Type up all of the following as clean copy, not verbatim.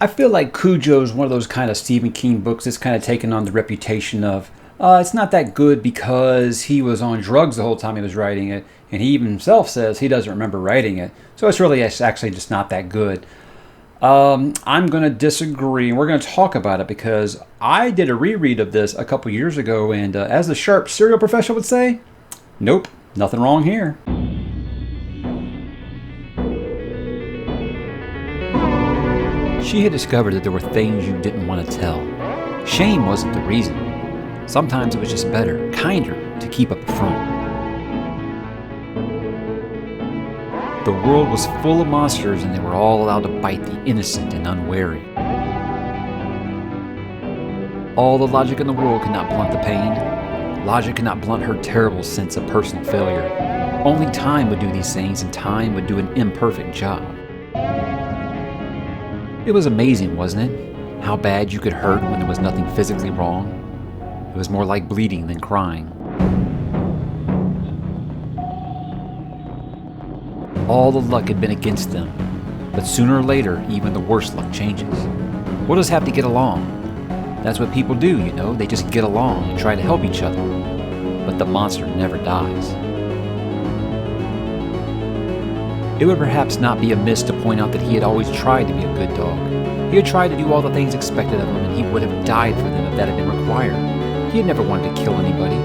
I feel like Cujo is one of those kind of Stephen King books that's kind of taken on the reputation of it's not that good because he was on drugs the whole time he was writing it, and he even himself says he doesn't remember writing it. So it's actually just not that good. I'm going to disagree, and we're going to talk about it because I did a reread of this a couple years ago, and as the sharp serial professional would say, nope, nothing wrong here. She had discovered that there were things you didn't want to tell. Shame wasn't the reason. Sometimes it was just better, kinder, to keep up front. The world was full of monsters and they were all allowed to bite the innocent and unwary. All the logic in the world could not blunt the pain. Logic could not blunt her terrible sense of personal failure. Only time would do these things, and time would do an imperfect job. It was amazing, wasn't it? How bad you could hurt when there was nothing physically wrong. It was more like bleeding than crying. All the luck had been against them, but sooner or later, even the worst luck changes. We'll just have to get along. That's what people do, you know, they just get along and try to help each other. But the monster never dies. It would perhaps not be amiss to point out that he had always tried to be a good dog. He had tried to do all the things expected of him, and he would have died for them if that had been required. He had never wanted to kill anybody.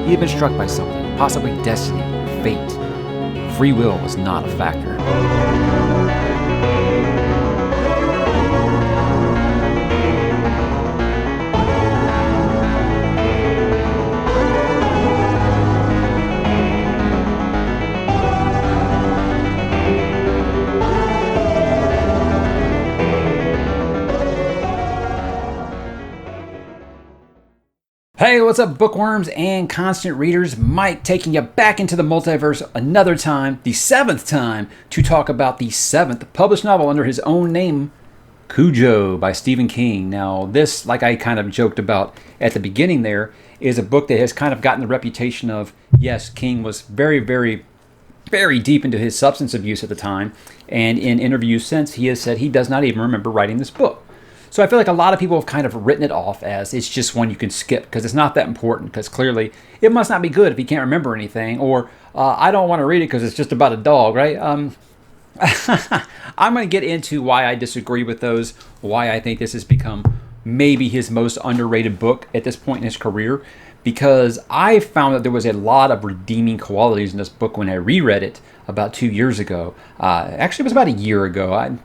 He had been struck by something, possibly destiny or fate. Free will was not a factor. Hey, what's up, bookworms and constant readers? Mike taking you back into the multiverse another time, the seventh time, to talk about the seventh published novel under his own name, Cujo by Stephen King. Now, this, like I kind of joked about at the beginning there, is a book that has kind of gotten the reputation of, yes, King was very, very, very deep into his substance abuse at the time, and in interviews since, he has said he does not even remember writing this book. So I feel like a lot of people have kind of written it off as it's just one you can skip because it's not that important, because clearly it must not be good if he can't remember anything, or I don't want to read it because it's just about a dog, right? I'm going to get into why I disagree with those, why I think this has become maybe his most underrated book at this point in his career, because I found that there was a lot of redeeming qualities in this book when I reread it about 2 years ago. Actually, it was about a year ago.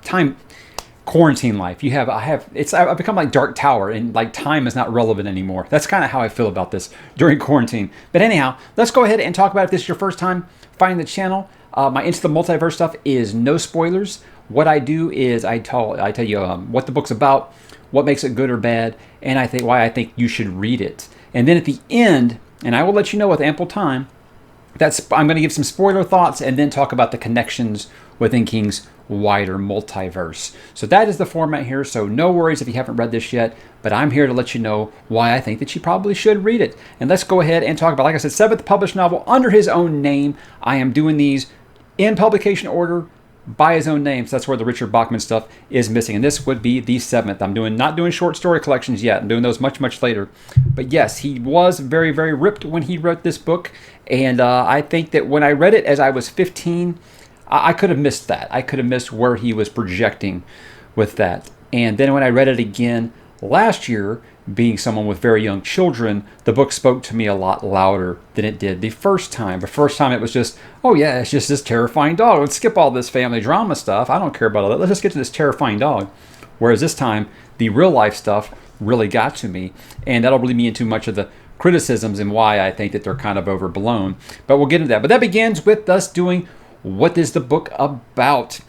Quarantine life. I've become like Dark Tower, and like time is not relevant anymore. That's kind of how I feel about this during quarantine. But anyhow, let's go ahead and talk about it. If this is your first time finding the channel, my Into the Multiverse stuff is no spoilers. What I do is I tell you what the book's about, what makes it good or bad, and why I think you should read it. And then at the end, and I will let you know with ample time, I'm going to give some spoiler thoughts and then talk about the connections within King's wider multiverse. So that is the format here, so no worries if you haven't read this yet, but I'm here to let you know why I think that you probably should read it. And let's go ahead and talk about, like I said, seventh published novel under his own name. I am doing these in publication order by his own name, so that's where the Richard Bachman stuff is missing, and this would be the seventh. I'm not doing short story collections yet. I'm doing those much, much later. But yes, he was very, very ripped when he wrote this book, and I think that when I read it as I was 15, I could have missed that. I could have missed where he was projecting with that. And then when I read it again last year, being someone with very young children, the book spoke to me a lot louder than it did the first time. The first time it was just, oh yeah, it's just this terrifying dog. Let's skip all this family drama stuff. I don't care about all that. Let's just get to this terrifying dog. Whereas this time, the real life stuff really got to me. And that'll lead me into much of the criticisms and why I think that they're kind of overblown. But we'll get into that. But that begins with us doing what is the book about.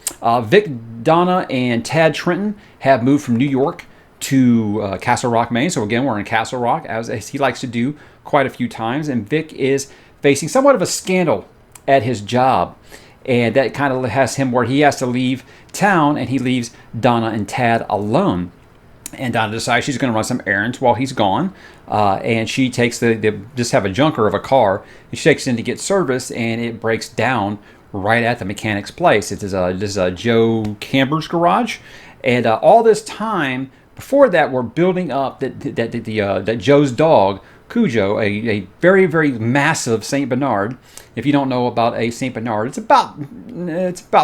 Vic, Donna, and Tad Trenton have moved from New York to Castle Rock, Maine. So again, we're in Castle Rock, as he likes to do quite a few times. And Vic is facing somewhat of a scandal at his job. And that kind of has him where he has to leave town, and he leaves Donna and Tad alone. And Donna decides she's going to run some errands while he's gone. And she takes they just have a junker of a car. And she takes it in to get service, and it breaks down right at the mechanic's place. This is Joe Camber's garage, And all this time before that, we're building up that Joe's dog, Cujo, a very, very massive Saint Bernard. If you don't know about a Saint Bernard, it's about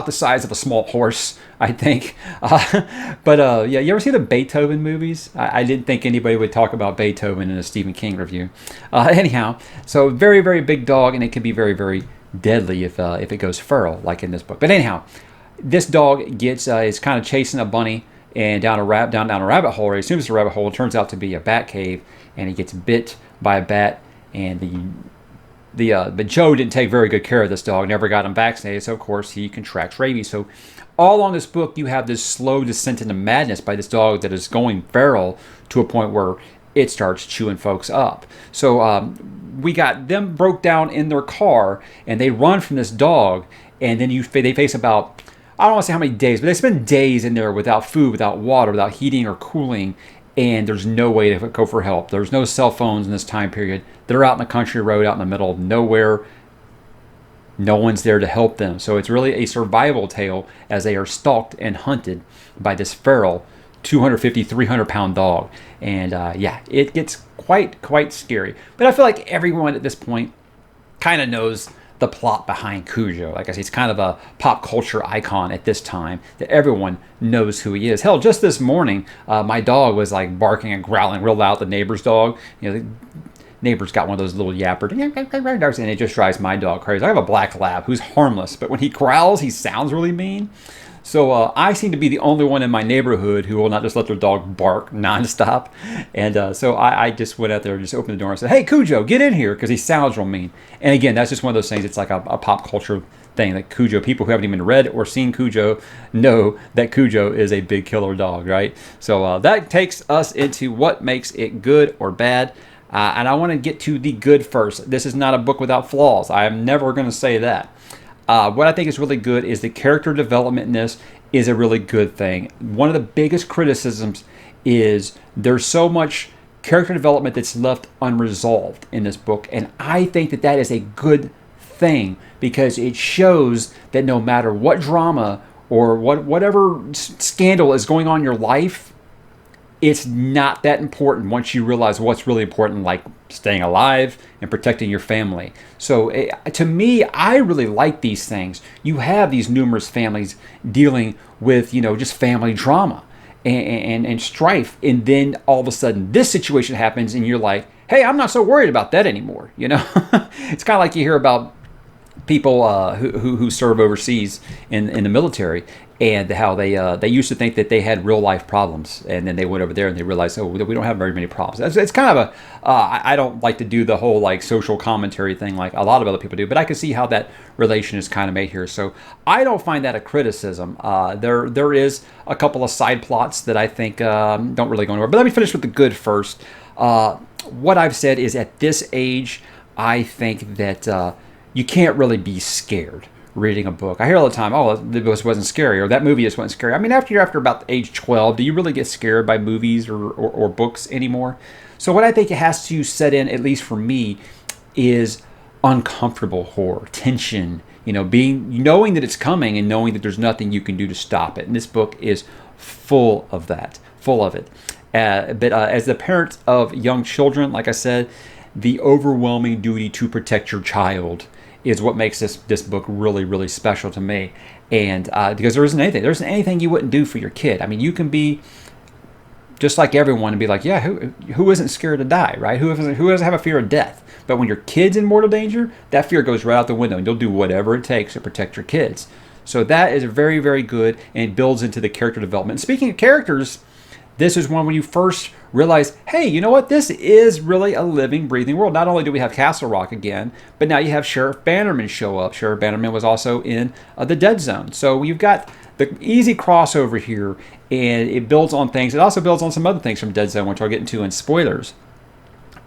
the size of a small horse, I think. Yeah, you ever see the Beethoven movies? I didn't think anybody would talk about Beethoven in a Stephen King review. Anyhow, so very, very big dog, and it can be very, very deadly if it goes feral, like in this book. But anyhow, this dog is kind of chasing a bunny and down a rabbit hole. As soon as the rabbit hole, it turns out to be a bat cave, and he gets bit by a bat. And but Joe didn't take very good care of this dog, never got him vaccinated, so of course he contracts rabies. So all on this book, you have this slow descent into madness by this dog that is going feral to a point where it starts chewing folks up. So we got them broke down in their car, and they run from this dog, and then they face about, I don't want to say how many days, but they spend days in there without food, without water, without heating or cooling, and there's no way to go for help. There's no cell phones in this time period. They're out in the country road, out in the middle of nowhere. No one's there to help them. So it's really a survival tale as they are stalked and hunted by this feral 250, 300-pound dog. And it gets quite scary. But I feel like everyone at this point kind of knows the plot behind Cujo. Like I say, it's kind of a pop culture icon at this time that everyone knows who he is. Hell, just this morning, my dog was like barking and growling real loud. The neighbor's dog, the neighbor's got one of those little yappers, and it just drives my dog crazy. I have a black lab who's harmless, but when he growls, he sounds really mean. So I seem to be the only one in my neighborhood who will not just let their dog bark nonstop. And so I just went out there and just opened the door and said, "Hey, Cujo, get in here," because he sounds real mean. And again, that's just one of those things. It's like a pop culture thing. Like Cujo, people who haven't even read or seen Cujo know that Cujo is a big killer dog, right? So that takes us into what makes it good or bad. And I want to get to the good first. This is not a book without flaws. I am never going to say that. What I think is really good is the character development in this is a really good thing. One of the biggest criticisms is there's so much character development that's left unresolved in this book. And I think that is a good thing because it shows that no matter what drama or whatever scandal is going on in your life, it's not that important once you realize what's really important, like staying alive and protecting your family. So to me, I really like these things. You have these numerous families dealing with, just family drama and strife. And then all of a sudden this situation happens and you're like, hey, I'm not so worried about that anymore. It's kind of like you hear about people who serve overseas in the military, and how they used to think that they had real life problems, and then they went over there and they realized, oh, we don't have very many problems. It's kind of I don't like to do the whole like social commentary thing like a lot of other people do, but I can see how that relation is kind of made here. So I don't find that a criticism. There is a couple of side plots that I think don't really go anywhere. But let me finish with the good first. What I've said is at this age, I think that you can't really be scared reading a book. I hear all the time, oh, this wasn't scary, or that movie just wasn't scary. I mean, after about age 12, do you really get scared by movies or books anymore? So what I think it has to set in, at least for me, is uncomfortable horror, tension, knowing that it's coming and knowing that there's nothing you can do to stop it. And this book is full of that, full of it. But as the parent of young children, like I said, the overwhelming duty to protect your child is what makes this book really, really special to me. And because there isn't anything you wouldn't do for your kid. I mean, you can be just like everyone and be like, yeah, who isn't scared to die, right? Who doesn't have a fear of death? But when your kid's in mortal danger, that fear goes right out the window, and you'll do whatever it takes to protect your kids. So that is very, very good, and it builds into the character development. And speaking of characters, this is one when you first realize, hey, you know what? This is really a living, breathing world. Not only do we have Castle Rock again, but now you have Sheriff Bannerman show up. Sheriff Bannerman was also in the Dead Zone. So you've got the easy crossover here, and it builds on things. It also builds on some other things from Dead Zone, which I'll get into in spoilers.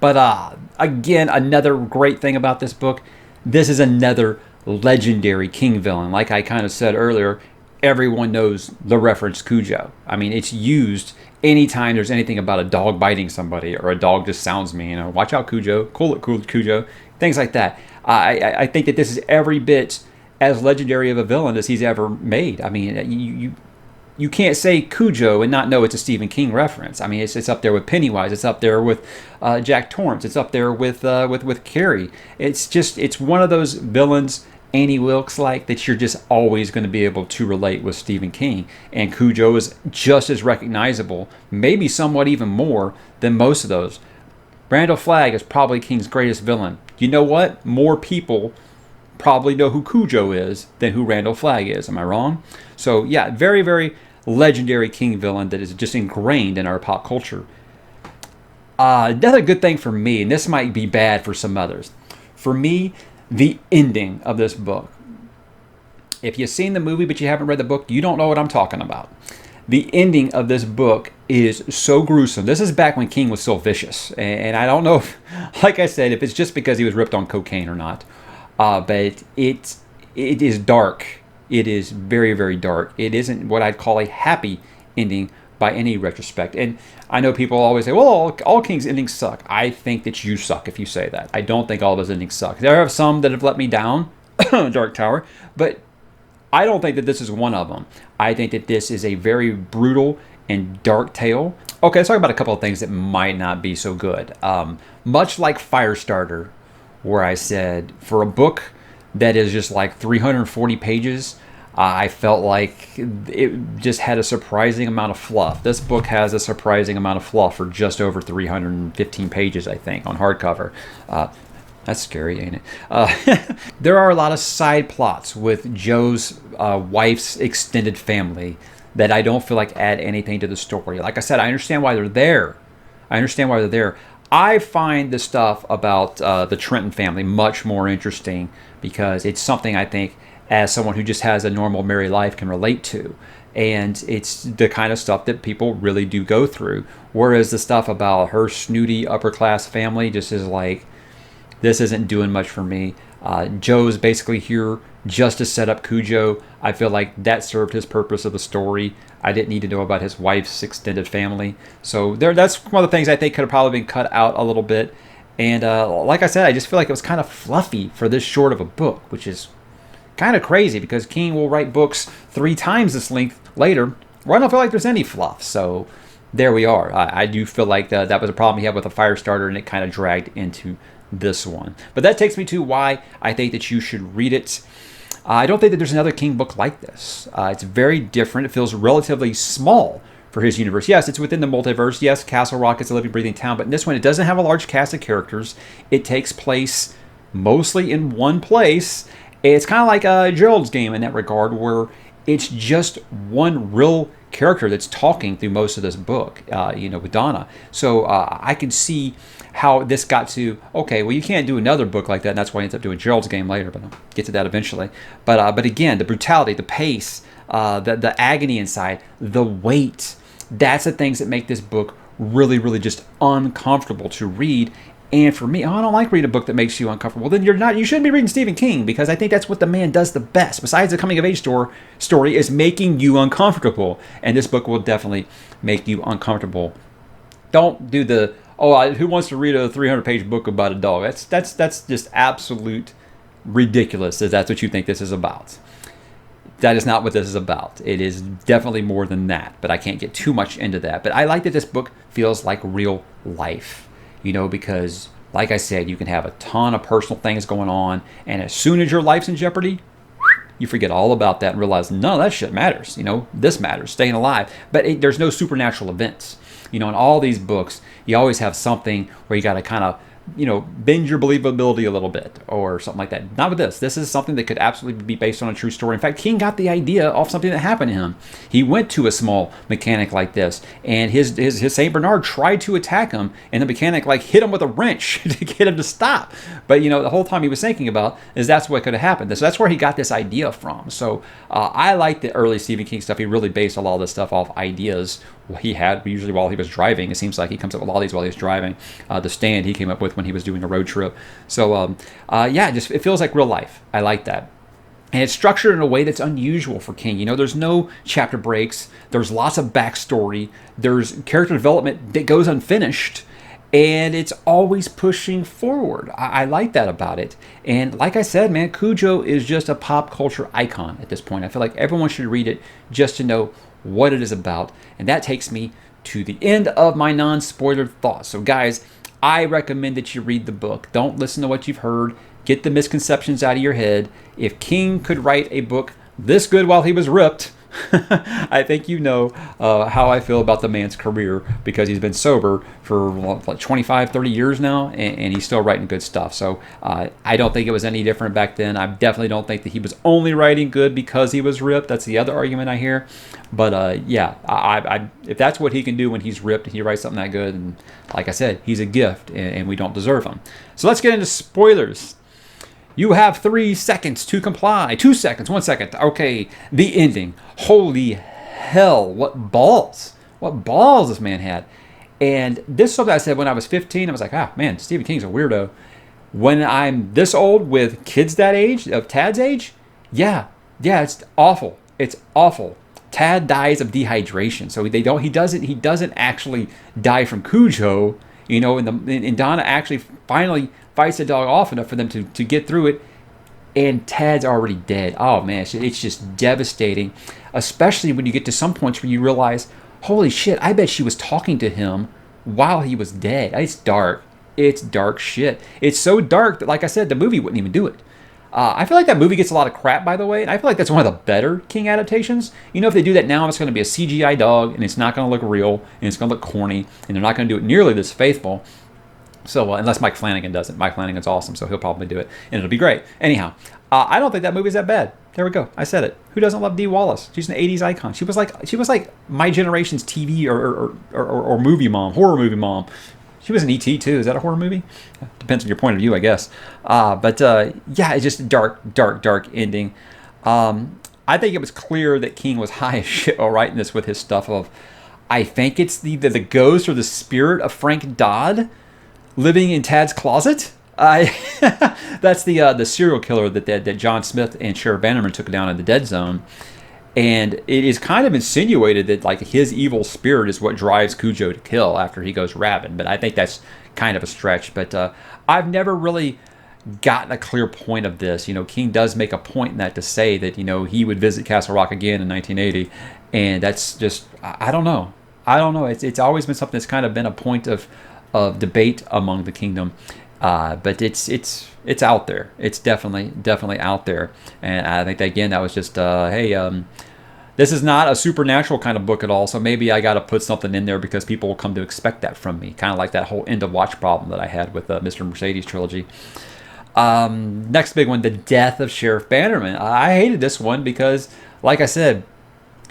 But again, another great thing about this book, this is another legendary King villain. Like I kind of said earlier, everyone knows the reference Cujo. I mean, it's used anytime there's anything about a dog biting somebody or a dog just sounds mean. Watch out, Cujo. Cool it, Cujo. Things like that. I think that this is every bit as legendary of a villain as he's ever made. I mean, you can't say Cujo and not know it's a Stephen King reference. I mean, it's up there with Pennywise. It's up there with Jack Torrance. It's up there with Carrie. It's one of those villains, Annie Wilkes like, that you're just always going to be able to relate with Stephen King. And Cujo is just as recognizable, maybe somewhat even more than most of those. Randall Flagg is probably King's greatest villain. You know what? More people probably know who Cujo is than who Randall Flagg is. Am I wrong? So yeah, very, very legendary King villain that is just ingrained in our pop culture. Another good thing for me, and this might be bad for some others, for me, the ending of this book. If you've seen the movie but you haven't read the book, you don't know what I'm talking about. The ending of this book is so gruesome. This is back when King was still vicious. And I don't know, if, like I said, if it's just because he was ripped on cocaine or not. But it is dark. It is very, very dark. It isn't what I'd call a happy ending by any retrospect. And I know people always say, well, all King's endings suck. I think that you suck if you say that. I don't think all of his endings suck. There are some that have let me down, Dark Tower, but I don't think that this is one of them. I think that this is a very brutal and dark tale. Okay, let's talk about a couple of things that might not be so good. Much like Firestarter, where I said, for a book that is just like 340 pages, I felt like it just had a surprising amount of fluff. This book has a surprising amount of fluff for just over 315 pages, I think, on hardcover. That's scary, ain't it? There are a lot of side plots with Joe's wife's extended family that I don't feel like add anything to the story. Like I said, I understand why they're there. I find the stuff about the Trenton family much more interesting because it's something I think as someone who just has a normal married life can relate to. And it's the kind of stuff that people really do go through. Whereas the stuff about her snooty upper class family just is like, this isn't doing much for me. Joe's basically here just to set up Cujo. I feel like that served his purpose of the story. I didn't need to know about his wife's extended family. So that's one of the things I think could have probably been cut out a little bit. And like I said, I just feel like it was kind of fluffy for this short of a book, which is kind of crazy because King will write books 3 times this length later where I don't feel like there's any fluff. So there we are. I do feel like that was a problem he had with a Firestarter, and it kind of dragged into this one. But that takes me to why I think that you should read it. I don't think that there's another King book like this. It's very different. It feels relatively small for his universe. Yes, it's within the multiverse. Yes, Castle Rock is a living, breathing town, but in this one, it doesn't have a large cast of characters. It takes place mostly in one place. It's kind of like Gerald's Game in that regard, where it's just one real character that's talking through most of this book, with Donna. So I can see how this got to, okay, well, you can't do another book like that, and that's why he ends up doing Gerald's Game later, but I'll get to that eventually. But again, the brutality, the pace, the agony inside, the weight, that's the things that make this book really, really just uncomfortable to read. And for me, I don't like reading a book that makes you uncomfortable. Then you shouldn't be reading Stephen King, because I think that's what the man does the best. Besides the coming of age story is making you uncomfortable. And this book will definitely make you uncomfortable. Don't do the, who wants to read a 300-page book about a dog? That's just absolute ridiculous if that's what you think this is about. That is not what this is about. It is definitely more than that, but I can't get too much into that. But I like that this book feels like real life, because like I said, you can have a ton of personal things going on, and as soon as your life's in jeopardy, you forget all about that and realize none of that shit matters. This matters, staying alive. But there's no supernatural events. In all these books, you always have something where you got to kind of, bend your believability a little bit or something like that. Not with this. This is something that could absolutely be based on a true story. In fact, King got the idea off something that happened to him. He went to a small mechanic like this, and his Saint Bernard tried to attack him, and the mechanic hit him with a wrench to get him to stop. But the whole time he was thinking about is that's what could have happened. So that's where he got this idea from. So I like the early Stephen King stuff. He really based a lot of this stuff off ideas he had usually while he was driving. It seems like he comes up with all these while he was driving. The Stand he came up with when he was doing a road trip. So it feels like real life. I like that. And it's structured in a way that's unusual for King. There's no chapter breaks. There's lots of backstory. There's character development that goes unfinished. And it's always pushing forward. I like that about it. And like I said, man, Cujo is just a pop culture icon at this point. I feel like everyone should read it just to know what it is about. And that takes me to the end of my non-spoiler thoughts. So guys, I recommend that you read the book. Don't listen to what you've heard. Get the misconceptions out of your head. If King could write a book this good while he was ripped, I think you know how I feel about the man's career, because he's been sober for like 25, 30 years now, and he's still writing good stuff. So I don't think it was any different back then. I definitely don't think that he was only writing good because he was ripped. That's the other argument I hear. But yeah, if that's what he can do when he's ripped and he writes something that good, and like I said, he's a gift, and we don't deserve him. So let's get into spoilers. You have 3 seconds to comply. 2 seconds, 1 second. Okay, the ending. Holy hell, what balls. What balls this man had. And this is something I said when I was 15. I was like, man, Stephen King's a weirdo. When I'm this old with kids that age, of Tad's age, yeah, it's awful. It's awful. Tad dies of dehydration. So he doesn't actually die from Cujo, and Donna actually finally fights the dog off enough for them to get through it, and Tad's already dead. Oh man, it's just devastating, especially when you get to some points where you realize, holy shit, I bet she was talking to him while he was dead. It's dark. It's dark shit. It's so dark that, like I said, the movie wouldn't even do it. I feel like that movie gets a lot of crap, by the way, and I feel like that's one of the better King adaptations. If they do that now, it's going to be a CGI dog, and it's not going to look real, and it's going to look corny, and they're not going to do it nearly this faithful. So unless Mike Flanagan does it. Mike Flanagan's awesome, so he'll probably do it, and it'll be great. Anyhow, I don't think that movie's that bad. There we go. I said it. Who doesn't love Dee Wallace? She's an 80s icon. She was like my generation's TV or movie mom, horror movie mom. She was in E.T. too. Is that a horror movie? Depends on your point of view, I guess. But yeah, it's just a dark ending. I think it was clear that King was high as shit while writing this with his stuff of, I think it's the ghost or the spirit of Frank Dodd living in Tad's closet. That's the serial killer that John Smith and Sheriff Bannerman took down in the Dead Zone. And it is kind of insinuated that like his evil spirit is what drives Cujo to kill after he goes rabid. But I think that's kind of a stretch. But I've never really gotten a clear point of this. King does make a point in that to say that, he would visit Castle Rock again in 1980. And that's just, I don't know. It's always been something that's kind of been a point of debate among the kingdom. But it's out there. It's definitely out there. And I think that, again, that was just, hey, this is not a supernatural kind of book at all, so maybe I got to put something in there because people will come to expect that from me. Kind of like that whole end of watch problem that I had with Mr. Mercedes trilogy. Next big one, the death of Sheriff Bannerman. I hated this one because, like I said,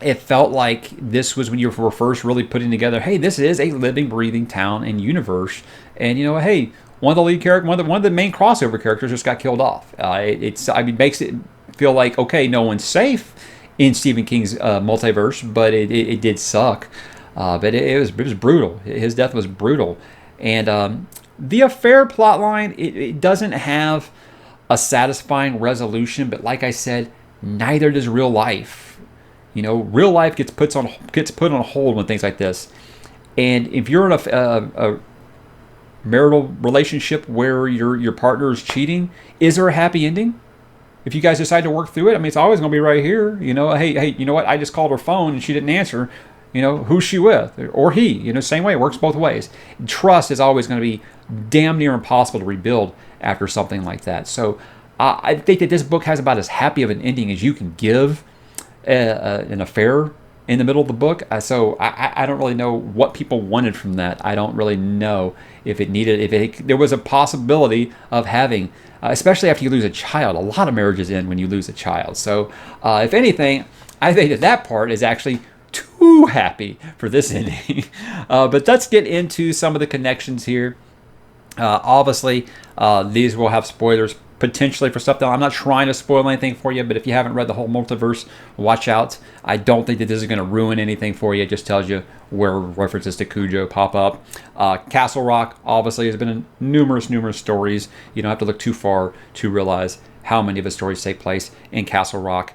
it felt like this was when you were first really putting together, hey, this is a living, breathing town and universe. And, hey, one of the lead characters, one of the main crossover characters just got killed off. It makes it feel like, okay, no one's safe in Stephen King's multiverse, but it did suck. But it was brutal. His death was brutal. And the affair plotline, it doesn't have a satisfying resolution, but like I said, neither does real life. Real life gets put on hold when things like this. And if you're in a marital relationship where your partner is cheating, is there a happy ending? If you guys decide to work through it, it's always going to be right here. Hey, you know what? I just called her phone and she didn't answer. Who's she with? Or he? Same way. It works both ways. Trust is always going to be damn near impossible to rebuild after something like that. So I think that this book has about as happy of an ending as you can give an affair in the middle of the book. So I don't really know what people wanted from that. I don't really know if there was a possibility of having, especially after you lose a child. A lot of marriages end when you lose a child. So if anything, I think that part is actually too happy for this ending. But let's get into some of the connections here. Obviously, these will have spoilers potentially for stuff that I'm not trying to spoil anything for you, but if you haven't read the whole multiverse, watch out. I don't think that this is going to ruin anything for you. It just tells you where references to Cujo pop up. Castle Rock obviously has been in numerous stories. You don't have to look too far to realize how many of the stories take place in Castle Rock.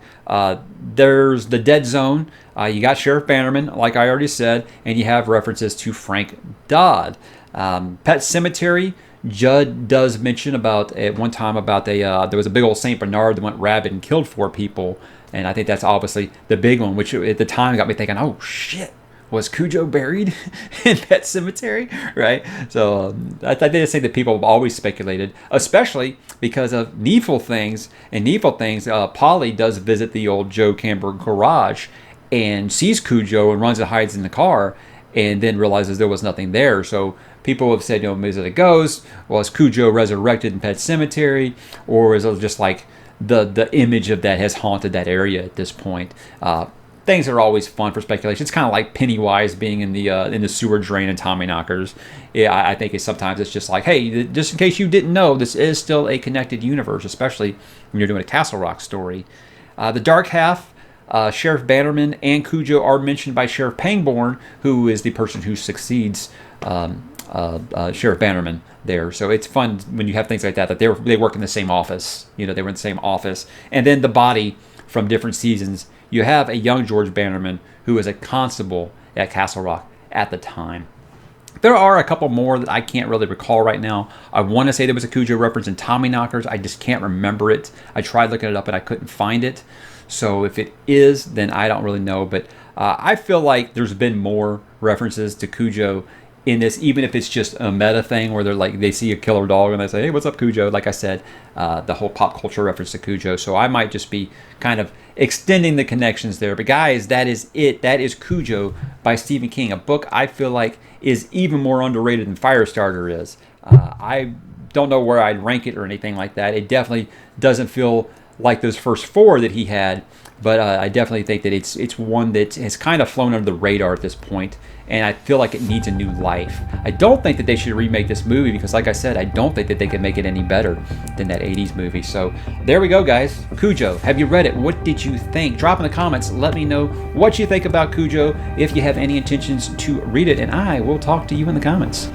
There's the Dead Zone. You got Sheriff Bannerman, like I already said, and you have references to Frank Dodd. Pet Cemetery, Judd does mention about at one time about there was a big old Saint Bernard that went rabid and killed 4 people. And I think that's obviously the big one, which at the time got me thinking, oh shit, was Cujo buried in Pet Cemetery, right? So I just think that people have always speculated, especially because of Needful Things. And Needful Things, Polly does visit the old Joe Camber garage and sees Cujo and runs and hides in the car, and then realizes there was nothing there. So people have said, is it a ghost? Well, is Cujo resurrected in Pet Cemetery? Or is it just like the image of that has haunted that area at this point? Things are always fun for speculation. It's kind of like Pennywise being in the sewer drain in Tommyknockers. Yeah, I think sometimes it's just like, hey, just in case you didn't know, this is still a connected universe, especially when you're doing a Castle Rock story. The Dark Half, Sheriff Bannerman and Cujo are mentioned by Sheriff Pangborn, who is the person who succeeds Sheriff Bannerman there. So it's fun when you have things like that they work in the same office. They were in the same office. And then the body from different seasons. You have a young George Bannerman who is a constable at Castle Rock at the time. There are a couple more that I can't really recall right now. I want to say there was a Cujo reference in Tommyknockers. I just can't remember it. I tried looking it up and I couldn't find it. So if it is, then I don't really know. But I feel like there's been more references to Cujo in this, even if it's just a meta thing where they see a killer dog and they say, hey, what's up, Cujo? Like I said, the whole pop culture reference to Cujo. So I might just be kind of extending the connections there. But guys, that is it. That is Cujo by Stephen King, a book I feel like is even more underrated than Firestarter is. I don't know where I'd rank it or anything like that. It definitely doesn't feel like those first four that he had, but I definitely think that it's one that has kind of flown under the radar at this point, and I feel like it needs a new life. I don't think that they should remake this movie because, like I said, I don't think that they can make it any better than that 80s movie. So there we go, guys. Cujo. Have you read it? What did you think? Drop in the comments. Let me know what you think about Cujo if you have any intentions to read it, and I will talk to you in the comments.